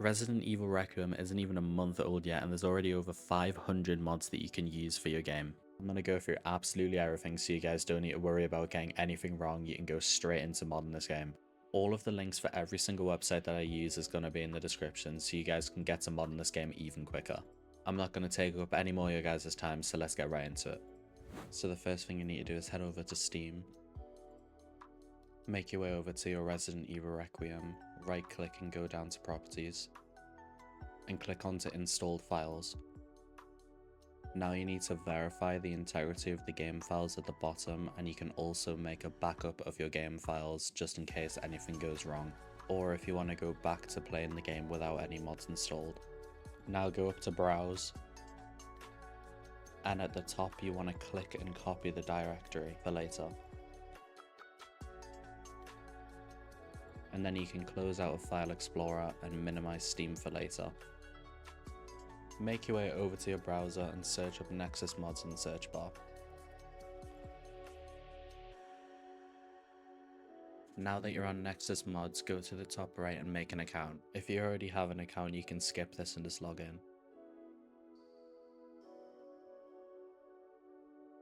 Resident Evil Requiem isn't even a month old yet, and there's already over 500 mods that you can use for your game. I'm going to go through absolutely everything so you guys don't need to worry about getting anything wrong. You can go straight into modding this game. All of the links for every single website that I use is going to be in the description so you guys can get to modding this game even quicker. I'm not going to take up any more of your guys' time, so let's get right into it. So the first thing you need to do is head over to Steam. Make your way over to your Resident Evil Requiem, right click and go down to Properties, and click onto Installed Files. Now you need to verify the integrity of the game files at the bottom, and you can also make a backup of your game files just in case anything goes wrong, or if you want to go back to playing the game without any mods installed. Now go up to Browse, and at the top you want to click and copy the directory for later. And then you can close out of File Explorer and minimize Steam for later. Make your way over to your browser and search up Nexus mods in the search bar. Now that you're on Nexus mods, go to the top right and make an account. If you already have an account, you can skip this and just log in.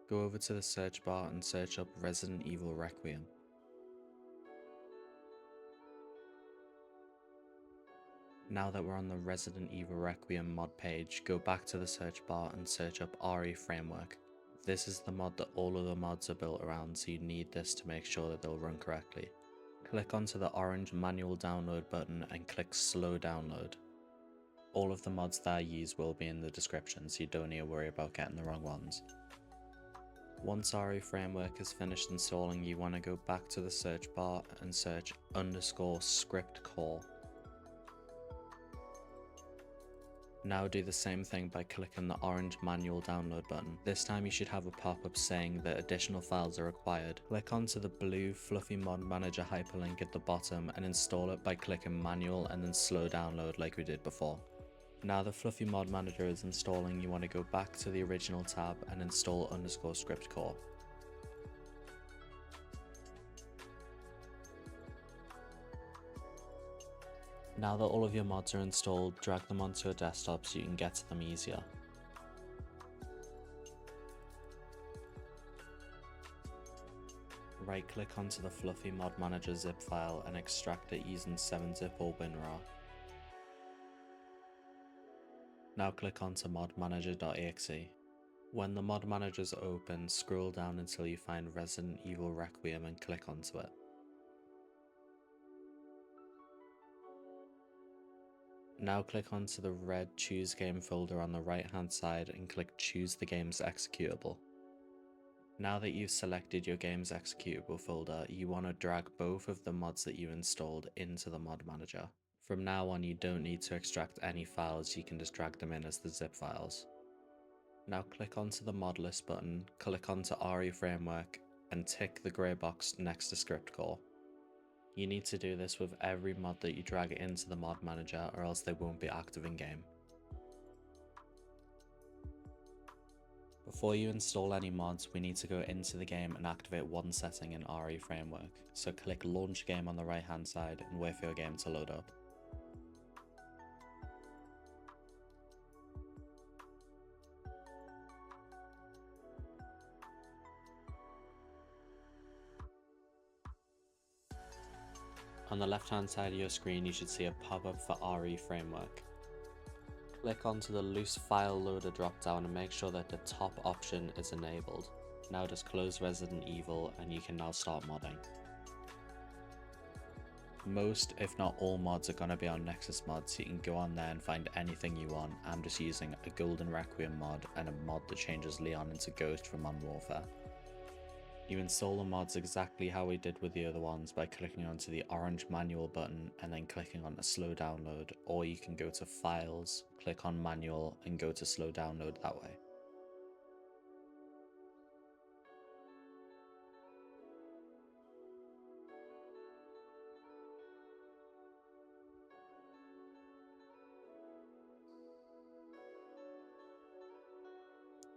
Go over to the search bar and search up Resident Evil Requiem. Now that we're on the Resident Evil Requiem mod page, go back to the search bar and search up REFramework. This is the mod that all of the mods are built around, so you need this to make sure that they'll run correctly. Click onto the orange manual download button and click slow download. All of the mods that I use will be in the description, so you don't need to worry about getting the wrong ones. Once REFramework is finished installing, you want to go back to the search bar and search _script core. Now do the same thing by clicking the orange manual download button. This time you should have a pop-up saying that additional files are required. Click onto the blue fluffy mod manager hyperlink at the bottom and install it by clicking manual and then slow download like we did before. Now the fluffy mod manager is installing, you want to go back to the original tab and install _script core. Now that all of your mods are installed, drag them onto your desktop so you can get to them easier. Right click onto the fluffy mod manager zip file and extract it using 7-zip or WinRAR. Now click onto modmanager.exe. When the mod manager is open, scroll down until you find Resident Evil Requiem and click onto it. Now click onto the red Choose Game folder on the right hand side and click Choose the game's executable. Now that you've selected your game's executable folder, you want to drag both of the mods that you installed into the mod manager. From now on you don't need to extract any files, you can just drag them in as the zip files. Now click onto the mod list button, click onto REFramework and tick the grey box next to script core. You need to do this with every mod that you drag into the mod manager or else they won't be active in game. Before you install any mods, we need to go into the game and activate one setting in REFramework. So click launch game on the right hand side and wait for your game to load up. On the left hand side of your screen you should see a pop-up for REFramework. Click onto the loose file loader drop down and make sure that the top option is enabled. Now just close Resident Evil and you can now start modding. Most, if not all mods are going to be on Nexus mods, so you can go on there and find anything you want. I'm just using a Golden Requiem mod and a mod that changes Leon into Ghost from Modern Warfare. You install the mods exactly how we did with the other ones by clicking onto the orange manual button and then clicking on a slow download, or you can go to files, click on manual and go to slow download that way.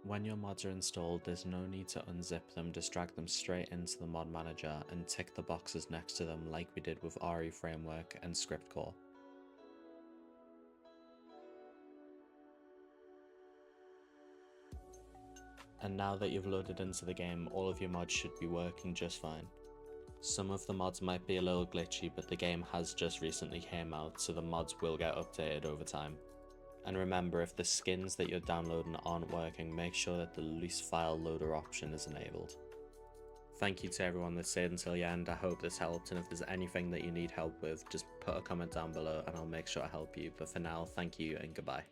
When your mods are installed, there's no need to unzip them, just drag them straight into the mod manager and tick the boxes next to them like we did with REFramework and script core. And now that you've loaded into the game, all of your mods should be working just fine. Some of the mods might be a little glitchy, but the game has just recently came out, so the mods will get updated over time. And remember, if the skins that you're downloading aren't working, make sure that the loose file loader option is enabled. Thank you to everyone that stayed until the end. I hope this helped, and if there's anything that you need help with, just put a comment down below and I'll make sure to help you. But for now, thank you and goodbye.